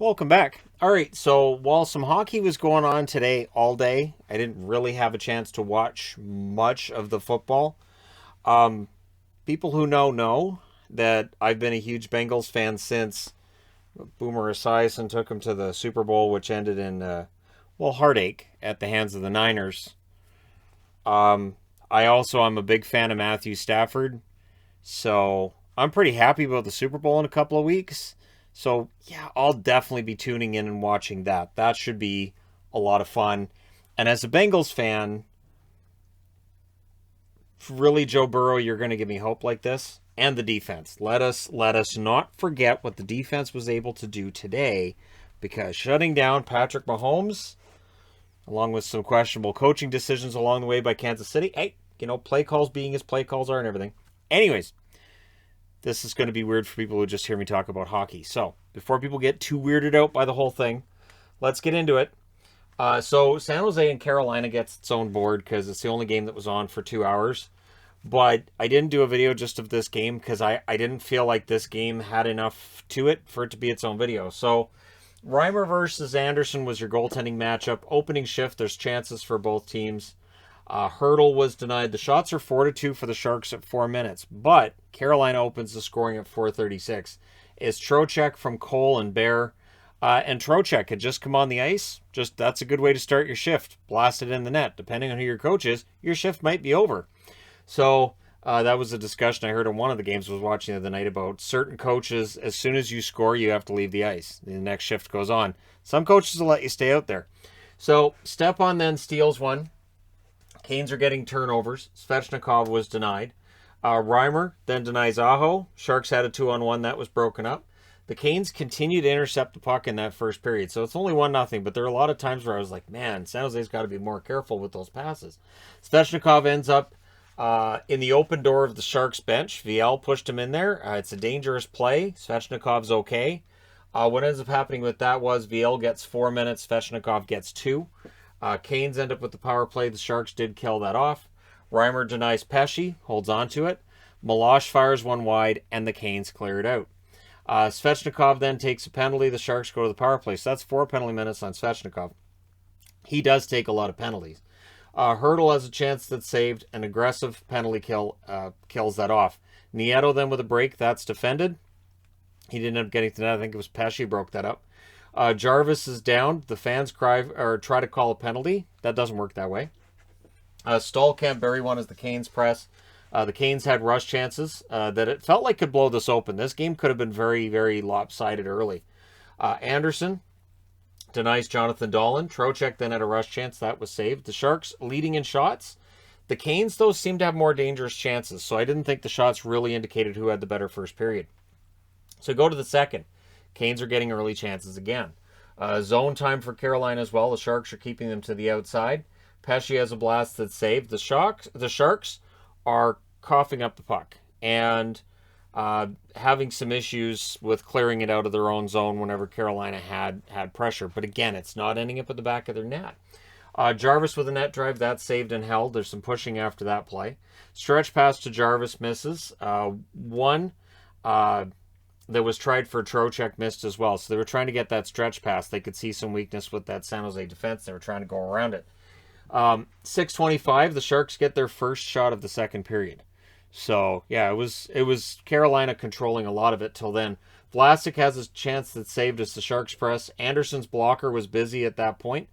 Welcome back. All right, so while some hockey was going on today all day, I didn't really have a chance to watch much of the football. People who know that I've been a huge Bengals fan since Boomer Esiason took them to the Super Bowl, which ended in, heartache at the hands of the Niners. I'm a big fan of Matthew Stafford, so I'm pretty happy about the Super Bowl in a couple of weeks. So, yeah, I'll definitely be tuning in and watching that. That should be a lot of fun. And as a Bengals fan, really, Joe Burrow, you're going to give me hope like this. And the defense. Let us not forget what the defense was able to do today, because shutting down Patrick Mahomes, along with some questionable coaching decisions along the way by Kansas City, hey, play calls being as play calls are and everything. Anyways, this is going to be weird for people who just hear me talk about hockey. So, before people get too weirded out by the whole thing, let's get into it. So, San Jose and Carolina gets its own board because it's the only game that was on for 2 hours. But I didn't do a video just of this game because I didn't feel like this game had enough to it for it to be its own video. So, Reimer versus Anderson was your goaltending matchup. Opening shift, there's chances for both teams. Hurdle was denied. The shots are 4-2 for the Sharks at 4 minutes, but Carolina opens the scoring at 4:36. It's Trocheck from Cole and Bear, and Trocheck had just come on the ice. That's a good way to start your shift. Blast it in the net. Depending on who your coach is, your shift might be over. So that was a discussion I heard in one of the games I was watching the other night about certain coaches. As soon as you score, you have to leave the ice. The next shift goes on. Some coaches will let you stay out there. So Stepan then steals one. Canes are getting turnovers. Svechnikov was denied. Reimer then denies Aho. Sharks had a 2-on-1 that was broken up. The Canes continue to intercept the puck in that first period. So it's only 1-0, but there are a lot of times where I was like, man, San Jose's got to be more careful with those passes. Svechnikov ends up in the open door of the Sharks bench. VL pushed him in there. It's a dangerous play. Svechnikov's okay. What ends up happening with that was VL gets 4 minutes. Svechnikov gets 2. Canes end up with the power play. The Sharks did kill that off. Reimer denies Pesce, holds on to it. Milosh fires one wide, and the Canes clear it out. Svechnikov then takes a penalty. The Sharks go to the power play. So that's 4 penalty minutes on Svechnikov. He does take a lot of penalties. Hurdle has a chance that's saved. An aggressive penalty kill kills that off. Nieto then with a break. That's defended. He didn't end up getting to that. I think it was Pesce broke that up. Jarvis is down. The fans try to call a penalty. That doesn't work that way. Stahl can't bury one as the Canes press. The Canes had rush chances that it felt like could blow this open. This game could have been very, very lopsided early. Anderson denies Jonathan Dahlen. Trocheck then had a rush chance. That was saved. The Sharks leading in shots. The Canes, though, seemed to have more dangerous chances, so I didn't think the shots really indicated who had the better first period. So go to the second. Canes are getting early chances again. Zone time for Carolina as well. The Sharks are keeping them to the outside. Pesce has a blast that's saved. The Sharks are coughing up the puck and having some issues with clearing it out of their own zone whenever Carolina had pressure. But again, it's not ending up at the back of their net. Jarvis with a net drive, that's saved and held. There's some pushing after that play. Stretch pass to Jarvis misses. One that was tried for Trocheck missed as well. So they were trying to get that stretch pass. They could see some weakness with that San Jose defense. They were trying to go around it. 6:25, the Sharks get their first shot of the second period. So, yeah, it was Carolina controlling a lot of it till then. Vlasic has a chance that's saved as the Sharks press. Anderson's blocker was busy at that point.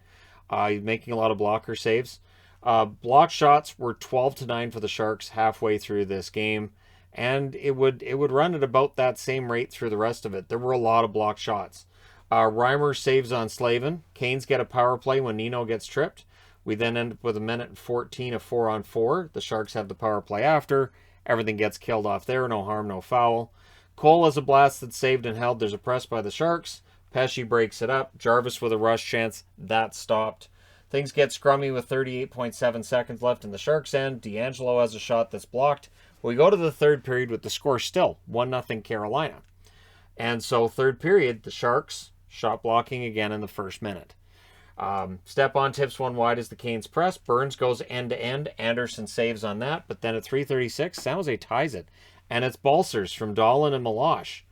He's making a lot of blocker saves. Block shots were 12-9 for the Sharks halfway through this game. And it would run at about that same rate through the rest of it. There were a lot of block shots. Reimer saves on Slavin. Canes get a power play when Nino gets tripped. We then end up with 1:14 of 4-on-4. The Sharks have the power play after. Everything gets killed off there. No harm, no foul. Cole has a blast that's saved and held. There's a press by the Sharks. Pesce breaks it up. Jarvis with a rush chance. That stopped. Things get scrummy with 38.7 seconds left in the Sharks' end. D'Angelo has a shot that's blocked. We go to the third period with the score still 1-0 Carolina. And so third period, the Sharks shot blocking again in the first minute. Stepan tips one wide as the Canes press. Burns goes end-to-end. Anderson saves on that. But then at 3:36, San Jose ties it. And it's Balcers from Dahlen and Milosh.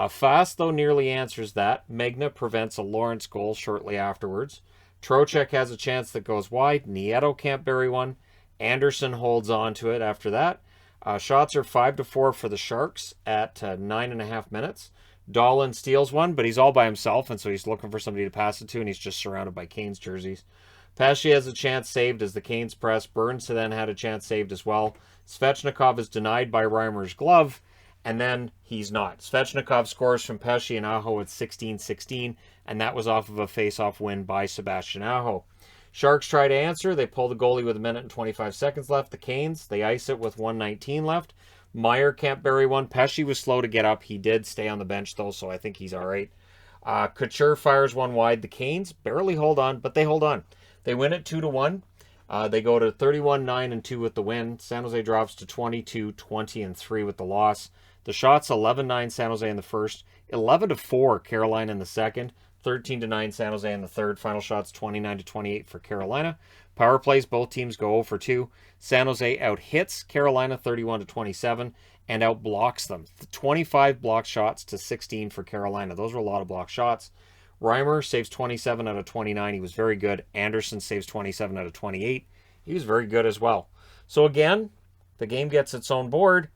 Fast, though, nearly answers that. Megna prevents a Lawrence goal shortly afterwards. Trocheck has a chance that goes wide. Nieto can't bury one. Anderson holds on to it after that. Shots are 5-4 for the Sharks at 9.5 minutes. Dahlin steals one, but he's all by himself, and so he's looking for somebody to pass it to, and he's just surrounded by Canes jerseys. Pesce has a chance saved as the Canes press. Burns then had a chance saved as well. Svechnikov is denied by Reimer's glove, and then he's not. Svechnikov scores from Pesce and Aho at 16-16, and that was off of a face-off win by Sebastian Aho. Sharks try to answer. They pull the goalie with 1:25 seconds left. The Canes, they ice it with 1:19 left. Meyer can't bury one. Pesce was slow to get up. He did stay on the bench, though, so I think he's all right. Couture fires one wide. The Canes barely hold on, but they hold on. They win it 2-1. They go to 31-9-2 with the win. San Jose drops to 22-20-3 with the loss. The shots 11-9 San Jose in the first, 11-4 Carolina in the second, 13-9 San Jose in the third. Final shots 29-28 for Carolina. Power plays, both teams go 0 for 2. San Jose out hits Carolina 31-27 and out blocks them. 25 block shots to 16 for Carolina. Those were a lot of block shots. Reimer saves 27 out of 29. He was very good. Anderson saves 27 out of 28. He was very good as well. So again, the game gets its own board,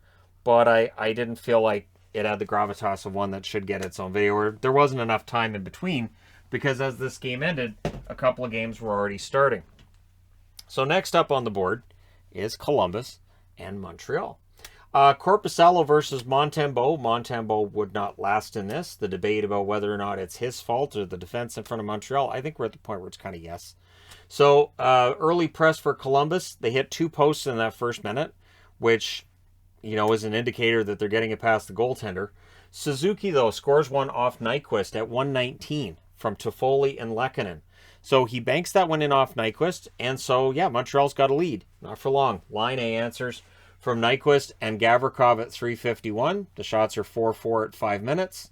but I didn't feel like it had the gravitas of one that should get its own video. Or there wasn't enough time in between, because as this game ended, a couple of games were already starting. So next up on the board is Columbus and Montreal. Korpisalo versus Montembeault. Montembeault would not last in this. The debate about whether or not it's his fault or the defense in front of Montreal, I think we're at the point where it's kind of yes. So early press for Columbus. They hit 2 posts in that first minute, which, you know, is an indicator that they're getting it past the goaltender. Suzuki, though, scores one off Nyquist at 1:19 from Toffoli and Lehkonen. So he banks that one in off Nyquist, and so, yeah, Montreal's got a lead. Not for long. Line A answers from Nyquist and Gavrikov at 3:51. The shots are 4-4 at 5 minutes.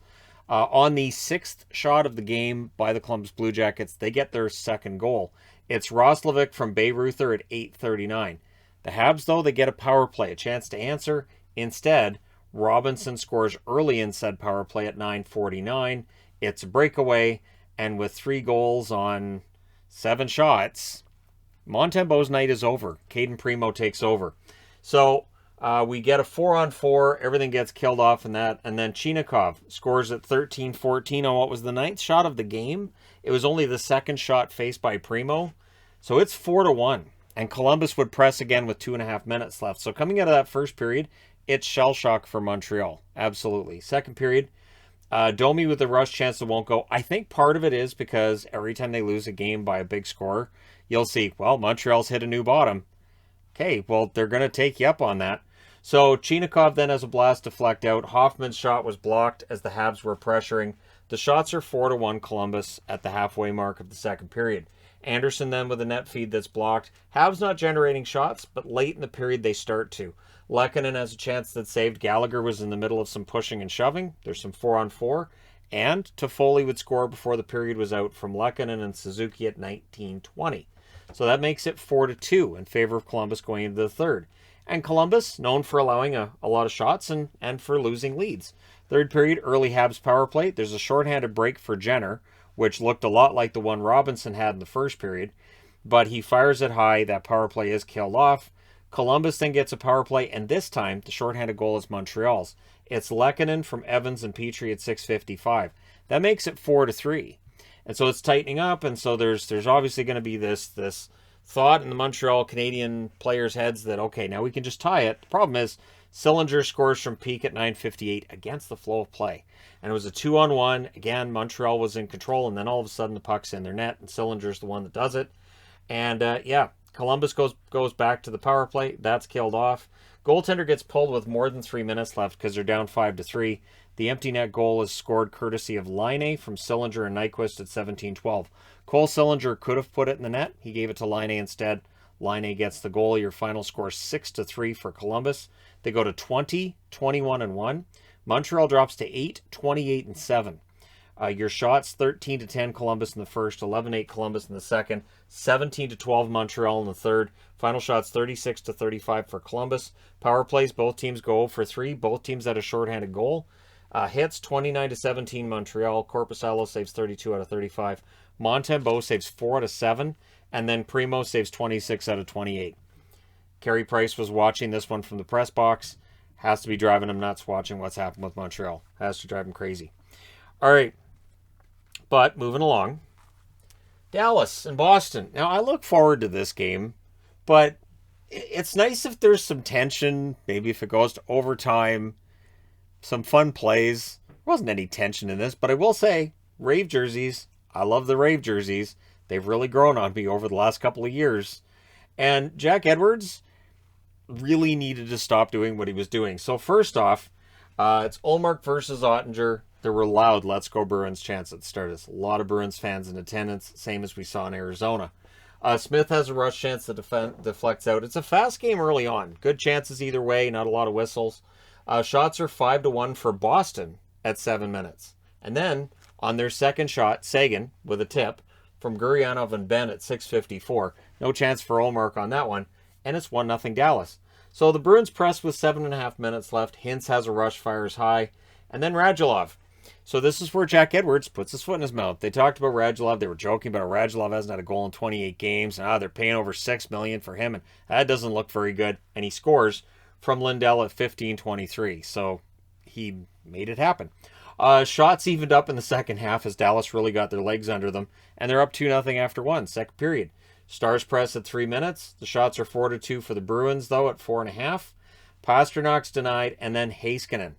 On the 6th shot of the game by the Columbus Blue Jackets, they get their second goal. It's Roslovic from Bayreuther at 8:39. The Habs, though, they get a power play, a chance to answer. Instead, Robinson scores early in said power play at 9:49. It's a breakaway, and with 3 goals on 7 shots, Montembeault's night is over. Caden Primo takes over. So we get a 4-on-4. Everything gets killed off in that. And then Chinakhov scores at 13:14 on what was the 9th shot of the game. It was only the second shot faced by Primo. So it's 4-1. And Columbus would press again with 2.5 minutes left. So coming out of that first period, it's shell shock for Montreal. Absolutely. Second period, Domi with the rush chance that won't go. I think part of it is because every time they lose a game by a big score, you'll see, well, Montreal's hit a new bottom. Okay, well, they're going to take you up on that. So Chinakhov then has a blast deflect out. Hoffman's shot was blocked as the Habs were pressuring. The shots are 4-1 Columbus at the halfway mark of the second period. Anderson then with a net feed that's blocked. Habs not generating shots, but late in the period they start to. Lehkonen has a chance that's saved. Gallagher was in the middle of some pushing and shoving. There's some 4-on-4. And Toffoli would score before the period was out from Lehkonen and Suzuki at 19:20. So that makes it 4-2 in favor of Columbus going into the third. And Columbus, known for allowing a lot of shots and for losing leads. Third period, early Habs power play. There's a shorthanded break for Jenner, which looked a lot like the one Robinson had in the first period. But he fires it high. That power play is killed off. Columbus then gets a power play, and this time the shorthanded goal is Montreal's. It's Lehkonen from Evans and Petrie at 6:55. That makes it 4-3. And so it's tightening up, and so there's obviously going to be this thought in the Montreal Canadian players' heads that, okay, now we can just tie it. The problem is Sillinger scores from Peak at 9:58 against the flow of play. And it was a 2-on-1. Again, Montreal was in control, and then all of a sudden the puck's in their net, and Sillinger's the one that does it. And, yeah, Columbus goes back to the power play. That's killed off. Goaltender gets pulled with more than 3 minutes left because they're down 5-3. The empty net goal is scored courtesy of Laine from Sillinger and Nyquist at 17:12. Cole Sillinger could have put it in the net. He gave it to Laine instead. Laine gets the goal. Your final score 6-3 for Columbus. They go to 20, 21-1. Montreal drops to 8, 28-7. Your shots 13-10 Columbus in the first, 11-8 Columbus in the second, 17-12 Montreal in the third. Final shots 36-35 for Columbus. Power plays, both teams go 0 for 3. Both teams had a shorthanded goal. Hits 29-17 Montreal. Korpisalo saves 32 out of 35. Montembeault saves 4 out of 7. And then Primo saves 26 out of 28. Carey Price was watching this one from the press box. Has to be driving him nuts watching what's happened with Montreal. Has to drive him crazy. All right. But moving along. Dallas and Boston. Now, I look forward to this game, but it's nice if there's some tension. Maybe if it goes to overtime, some fun plays. There wasn't any tension in this, but I will say, Rave jerseys. I love the Rave jerseys. They've really grown on me over the last couple of years. And Jack Edwards really needed to stop doing what he was doing. So first off, it's Ullmark versus Ottinger. There were loud "Let's Go Bruins" chants at the start. There's a lot of Bruins fans in attendance, same as we saw in Arizona. Smith has a rush chance that deflects out. It's a fast game early on. Good chances either way, not a lot of whistles. Shots are 5-1 for Boston at 7 minutes. And then, on their second shot, Sagan with a tip from Gurianov and Ben at 6:54. No chance for Ullmark on that one. And it's 1-0 Dallas. So the Bruins press with 7.5 minutes left. Hintz has a rush, fires high. And then Radulov. So this is where Jack Edwards puts his foot in his mouth. They talked about Radulov. They were joking about Radulov hasn't had a goal in 28 games. And they're paying over $6 million for him. And that doesn't look very good. And he scores from Lindell at 15:23. So he made it happen. Shots evened up in the second half as Dallas really got their legs under them. And they're up 2-0 after one, second period. Stars press at 3 minutes. The shots are 4-2 for the Bruins, though, at 4.5. Pasternak's denied, and then Heiskanen.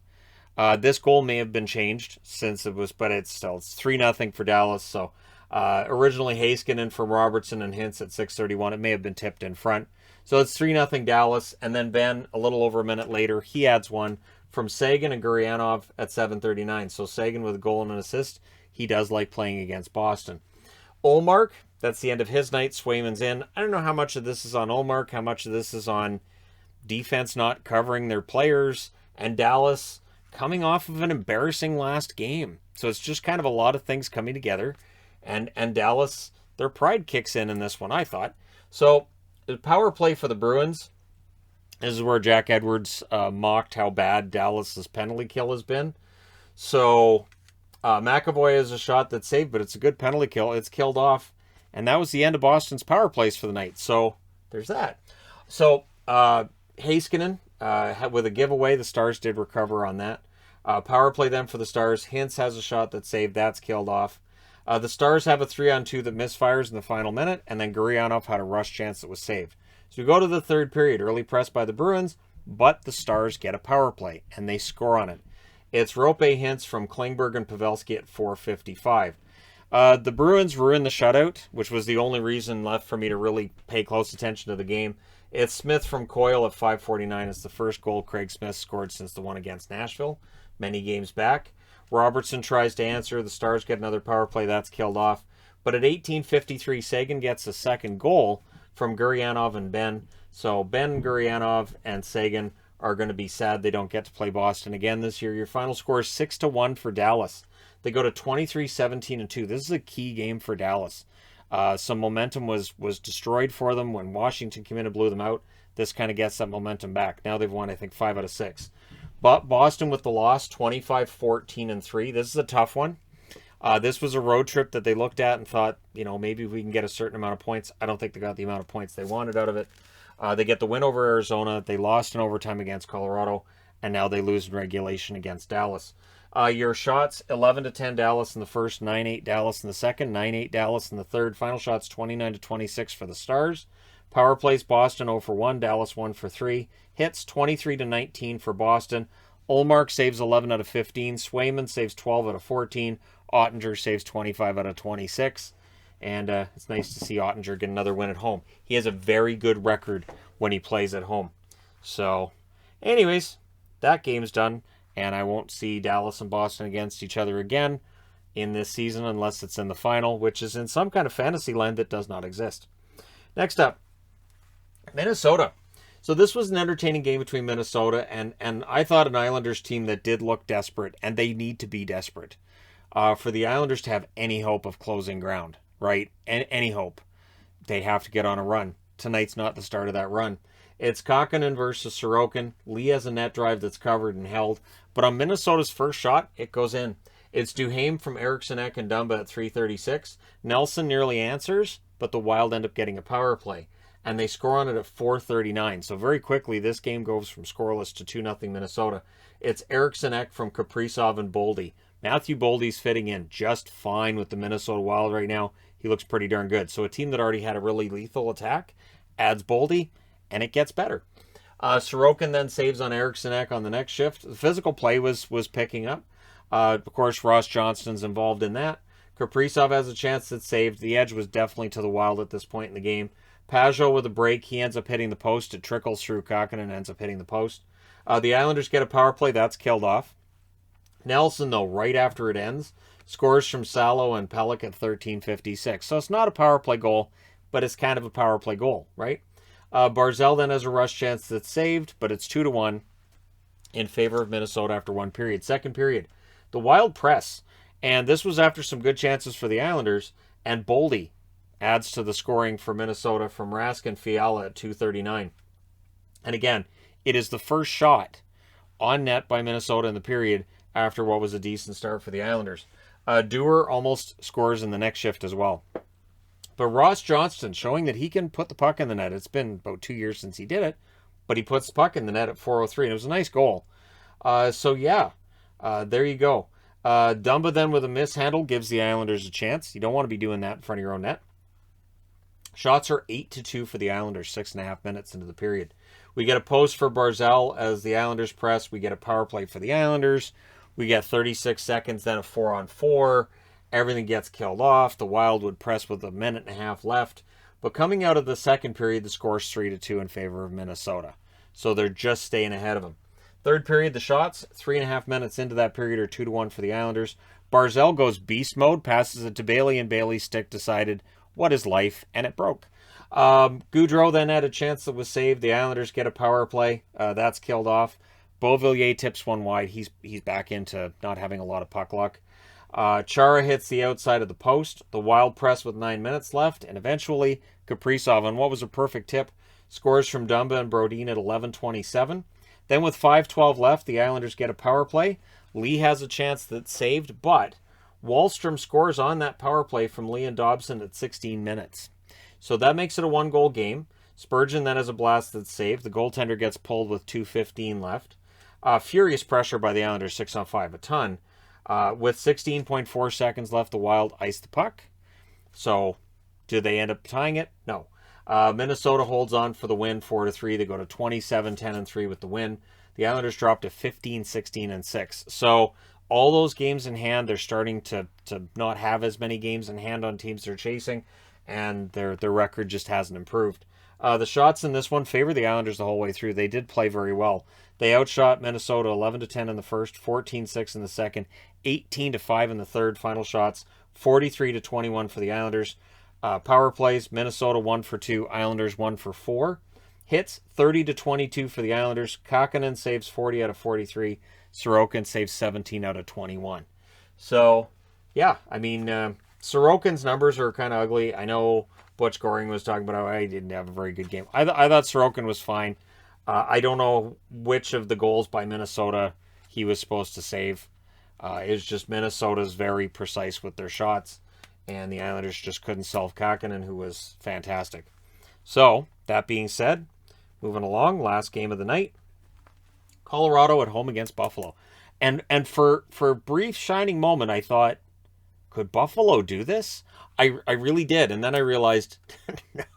This goal may have been changed since it was, but it's 3-0 for Dallas. So originally Heiskanen from Robertson and Hintz at 6:31. It may have been tipped in front. So it's 3-0 Dallas, and then Ben, a little over a minute later, he adds one from Sagan and Gurianov at 7:39. So Sagan with a goal and an assist. He does like playing against Boston. Ullmark, that's the end of his night. Swayman's in. I don't know how much of this is on Ullmark, how much of this is on defense not covering their players, and Dallas coming off of an embarrassing last game. So it's just kind of a lot of things coming together. And Dallas, their pride kicks in this one, I thought. So the power play for the Bruins. This is where Jack Edwards mocked how bad Dallas's penalty kill has been. So McAvoy has a shot that's saved, but it's a good penalty kill. It's killed off. And that was the end of Boston's power plays for the night. So there's that. So Heiskanen with a giveaway. The Stars did recover on that. Power play then for the Stars. Hintz has a shot that's saved. That's killed off. The Stars have a 3-on-2 that misfires in the final minute. And then Gurianov had a rush chance that was saved. So we go to the third period. Early press by the Bruins, but the Stars get a power play, and they score on it. It's Rope Hintz from Klingberg and Pavelski at 4:55. The Bruins ruined the shutout, which was the only reason left for me to really pay close attention to the game. It's Smith from Coyle at 5:49. It's the first goal Craig Smith scored since the one against Nashville, many games back. Robertson tries to answer. The Stars get another power play. That's killed off. But at 18:53, Sagan gets a second goal from Gurianov and Ben. So Ben, Gurianov, and Sagan are going to be sad they don't get to play Boston again this year. Your final score is 6-1 for Dallas. They go to 23-17-2. This is a key game for Dallas. Some momentum was destroyed for them when Washington came in and blew them out. This kind of gets that momentum back. Now they've won, I think, 5 out of 6. But Boston with the loss, 25-14-3. This is a tough one. This was a road trip that they looked at and thought, maybe we can get a certain amount of points. I don't think they got the amount of points they wanted out of it. They get the win over Arizona. They lost in overtime against Colorado, and now they lose in regulation against Dallas. Your shots, 11-10 Dallas in the first, 9-8 Dallas in the second, 9-8 Dallas in the third. Final shots, 29-26 for the Stars. Power plays, Boston 0-1, Dallas 1-3. Hits, 23-19 for Boston. Ullmark saves 11 out of 15. Swayman saves 12 out of 14. Ottinger saves 25 out of 26. And it's nice to see Ottinger get another win at home. He has a very good record when he plays at home. So, anyways, that game's done. And I won't see Dallas and Boston against each other again in this season unless it's in the final, which is in some kind of fantasy land that does not exist. Next up, Minnesota. So this was an entertaining game between Minnesota and I thought an Islanders team that did look desperate, and they need to be desperate. For the Islanders to have any hope of closing ground, right? And any hope, they have to get on a run. Tonight's not the start of that run. It's Kakkonen versus Sorokin. Lee has a net drive that's covered and held. But on Minnesota's first shot, it goes in. It's Duhaime from Eriksson Ek and Dumba at 3:36. Nelson nearly answers, but the Wild end up getting a power play. And they score on it at 4:39. So very quickly, this game goes from scoreless to 2-0 Minnesota. It's Eriksson Ek from Kaprizov and Boldy. Matthew Boldy's fitting in just fine with the Minnesota Wild right now. He looks pretty darn good. So a team that already had a really lethal attack adds Boldy, and it gets better. Sorokin then saves on Eriksson Ek on the next shift. The physical play was picking up. Of course, Ross Johnston's involved in that. Kaprizov has a chance that's saved. The edge was definitely to the Wild at this point in the game. Pajot with a break. He ends up hitting the post. It trickles through Kakkonen and ends up hitting the post. The Islanders get a power play. That's killed off. Nelson, though, right after it ends, scores from Salo and Pelech at 13:56. So it's not a power play goal, but it's kind of a power play goal, right? Barzal then has a rush chance that's saved, but it's 2-1 in favor of Minnesota after one period. Second period, the Wild press, and this was after some good chances for the Islanders, and Boldy adds to the scoring for Minnesota from Rask and Fiala at 2:39. And again, it is the first shot on net by Minnesota in the period after what was a decent start for the Islanders. Dewar almost scores in the next shift as well. But Ross Johnston showing that he can put the puck in the net. It's been about 2 years since he did it, but he puts the puck in the net at 4:03, and it was a nice goal. So yeah, there you go. Dumba then with a mishandle gives the Islanders a chance. You don't want to be doing that in front of your own net. Shots are 8-2 for the Islanders, 6.5 minutes into the period. We get a post for Barzal as the Islanders press. We get a power play for the Islanders. We get 36 seconds, then a 4-on-4. Everything gets killed off. The Wild would press with a minute and a half left. But coming out of the second period, the score's 3-2 in favor of Minnesota. So they're just staying ahead of them. Third period, the shots, 3.5 minutes into that period, are 2-1 for the Islanders. Barzal goes beast mode, passes it to Bailey, and Bailey's stick decided, what is life? And it broke. Goudreau then had a chance that was saved. The Islanders get a power play. That's killed off. Beauvillier tips one wide. He's back into not having a lot of puck luck. Chara hits the outside of the post. The Wild press with 9 minutes left. And eventually, Kaprizov, on what was a perfect tip, scores from Dumba and Brodin at 11:27. Then with 5:12 left, the Islanders get a power play. Lee has a chance that's saved, but Wahlstrom scores on that power play from Lee and Dobson at 16 minutes. So that makes it a one-goal game. Spurgeon then has a blast that's saved. The goaltender gets pulled with 2:15 left. Furious pressure by the Islanders, 6-on-5, a ton. With 16.4 seconds left, the Wild ice the puck. So, do they end up tying it? No. Minnesota holds on for the win, 4-3. They go to 27-10-3 with the win. The Islanders drop to 15-16-6. So, all those games in hand, they're starting to not have as many games in hand on teams they're chasing, and their record just hasn't improved. The shots in this one favor the Islanders the whole way through. They did play very well. They outshot Minnesota 11-10 in the first, 14-6 in the second, 18-5 in the third. Final shots, 43-21 for the Islanders. Power plays, Minnesota 1 for 2, Islanders 1 for 4. Hits, 30-22 for the Islanders. Kakkonen saves 40 out of 43. Sorokin saves 17 out of 21. So, yeah, I mean, Sorokin's numbers are kind of ugly. I know Butch Goring was talking about how he didn't have a very good game. I thought Sorokin was fine. I don't know which of the goals by Minnesota he was supposed to save. It's just Minnesota's very precise with their shots, and the Islanders just couldn't solve Kakkonen, who was fantastic. So, that being said, moving along, last game of the night, Colorado at home against Buffalo. And for a brief shining moment, I thought, could Buffalo do this? I really did. And then I realized,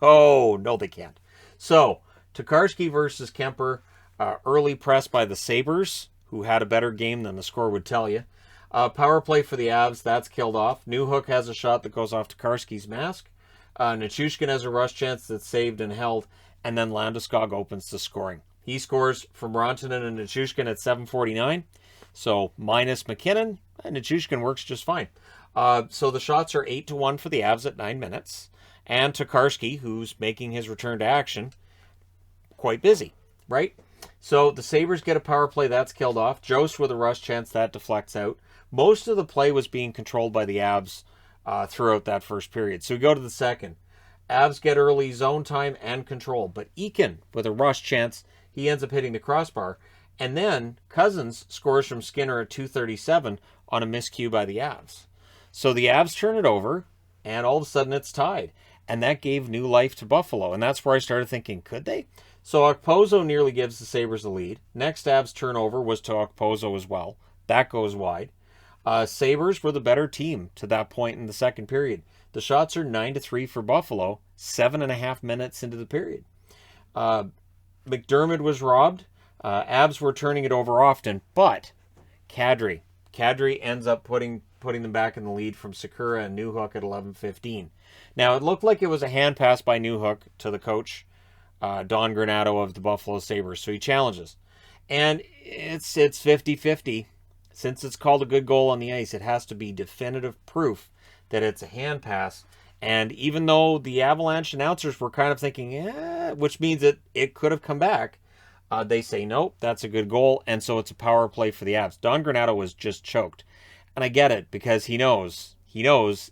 no, they can't. So, Tokarski versus Kemper, early press by the Sabres, who had a better game than the score would tell you. Power play for the Avs, that's killed off. Newhook has a shot that goes off Tokarski's mask. Nichushkin has a rush chance that's saved and held. And then Landeskog opens the scoring. He scores from Rantanen and Nichushkin at 7:49. So minus McKinnon, and Nichushkin works just fine. So the shots are 8-1 for the Avs at 9 minutes. And Tokarski, who's making his return to action, quite busy, right? So the Sabres get a power play, that's killed off. Jost with a rush chance, that deflects out. Most of the play was being controlled by the Avs throughout that first period. So we go to the second. Avs get early zone time and control, but Eakin, with a rush chance, he ends up hitting the crossbar. And then Cousins scores from Skinner at 2:37 on a miscue by the Avs. So the Avs turn it over, and all of a sudden it's tied. And that gave new life to Buffalo. And that's where I started thinking, could they? So Okposo nearly gives the Sabres the lead. Next Avs turnover was to Okposo as well. That goes wide. Sabres were the better team to that point in the second period. The shots are 9-3 for Buffalo, 7.5 minutes into the period. McDermott was robbed. Avs were turning it over often, but Kadri ends up putting them back in the lead from Sakura and Newhook at 11:15. Now, it looked like it was a hand pass by Newhook to the coach, Don Granato of the Buffalo Sabres, so he challenges. And it's 50-50. Since it's called a good goal on the ice, it has to be definitive proof that it's a hand pass. And even though the Avalanche announcers were kind of thinking, which means it could have come back, they say, nope, that's a good goal. And so it's a power play for the Avs. Don Granato was just choked. And I get it, because he knows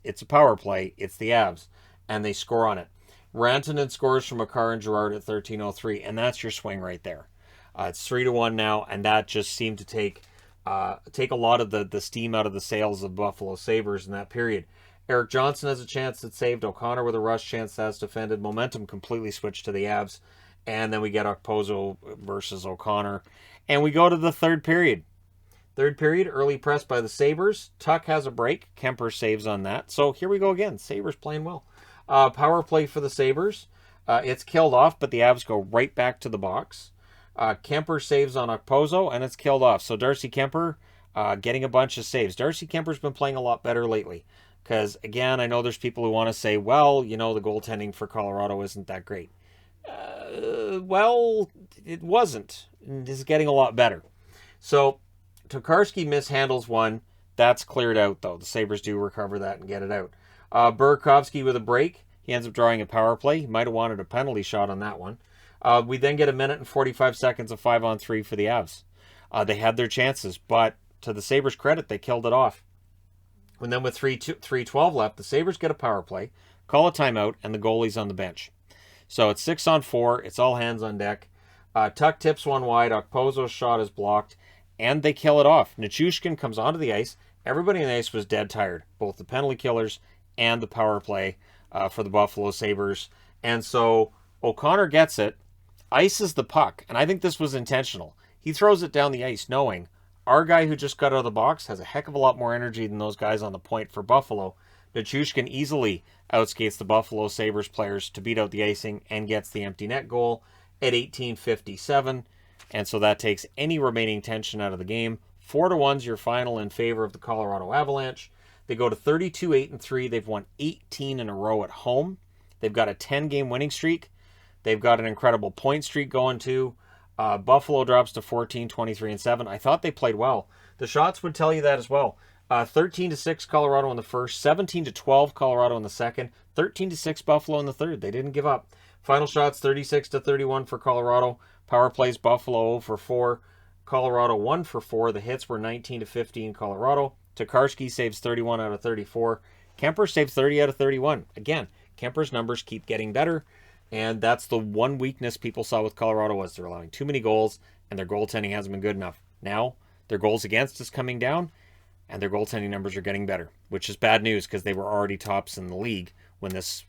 it's a power play. It's the Avs. And they score on it. Rantanen scores from Makar and Girard at 13:03. And that's your swing right there. It's 3-1 now. And that just seemed to take a lot of the steam out of the sails of Buffalo Sabres in that period. Eric Johnson has a chance that saved. O'Connor with a rush chance that's defended. Momentum completely switched to the Avs. And then we get Okposo versus O'Connor. And we go to the third period. Third period, early press by the Sabres. Tuck has a break. Kemper saves on that. So here we go again. Sabres playing well. Power play for the Sabres. It's killed off, but the Avs go right back to the box. Kemper saves on Okposo, and it's killed off. So Darcy Kemper getting a bunch of saves. Darcy Kemper's been playing a lot better lately. Because, again, I know there's people who want to say, well, the goaltending for Colorado isn't that great. Well, it wasn't. It's getting a lot better. So, Tokarski mishandles one. That's cleared out, though. The Sabres do recover that and get it out. Burakovsky with a break. He ends up drawing a power play. He might have wanted a penalty shot on that one. We then get 1 minute and 45 seconds of 5-on-3 for the Avs. They had their chances, but to the Sabres' credit, they killed it off. And then with 3:12 left, the Sabres get a power play, call a timeout, and the goalie's on the bench. So it's 6-on-4. It's all hands on deck. Tuck tips one wide. Okposo's shot is blocked, and they kill it off. Nichushkin comes onto the ice. Everybody on the ice was dead tired, both the penalty killers and the power play for the Buffalo Sabres. And so O'Connor gets it, ices the puck, and I think this was intentional. He throws it down the ice knowing our guy who just got out of the box has a heck of a lot more energy than those guys on the point for Buffalo. Nichushkin easily outskates the Buffalo Sabres players to beat out the icing and gets the empty net goal at 18:57. And so that takes any remaining tension out of the game. 4-1's your final in favor of the Colorado Avalanche. They go to 32-8-3. They've won 18 in a row at home. They've got a 10-game winning streak. They've got an incredible point streak going too. Buffalo drops to 14-23-7. I thought they played well. The shots would tell you that as well. 13-6 Colorado in the first, 17-12 Colorado in the second, 13-6 Buffalo in the third. They didn't give up. Final shots 36-31 for Colorado. Power plays Buffalo 0-4. Colorado 1-4. The hits were 19-15 Colorado. Tokarski saves 31 out of 34. Kemper saves 30 out of 31. Again, Kemper's numbers keep getting better. And that's the one weakness people saw with Colorado was they're allowing too many goals and their goaltending hasn't been good enough. Now, their goals against is coming down and their goaltending numbers are getting better, which is bad news because they were already tops in the league when this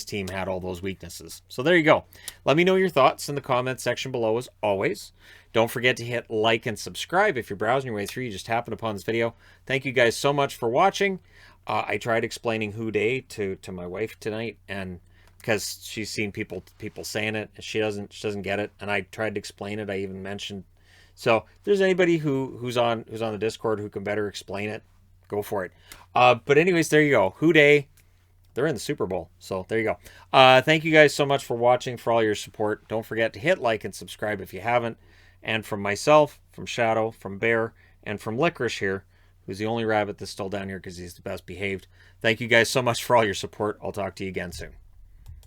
team had all those weaknesses. So there you go. Let me know your thoughts in the comments section below as always. Don't forget to hit like and subscribe if you're browsing your way through. You just happened upon this video. Thank you guys so much for watching. I tried explaining Who Day to my wife tonight, and because she's seen people saying it, and she doesn't get it, and I tried to explain it. I even mentioned. So if there's anybody who's on the Discord who can better explain it, go for it. But anyways, there you go. Who Day. They're in the Super Bowl, so there you go. Thank you guys so much for watching, for all your support. Don't forget to hit like and subscribe if you haven't. And from myself, from Shadow, from Bear, and from Licorice here, who's the only rabbit that's still down here because he's the best behaved. Thank you guys so much for all your support. I'll talk to you again soon.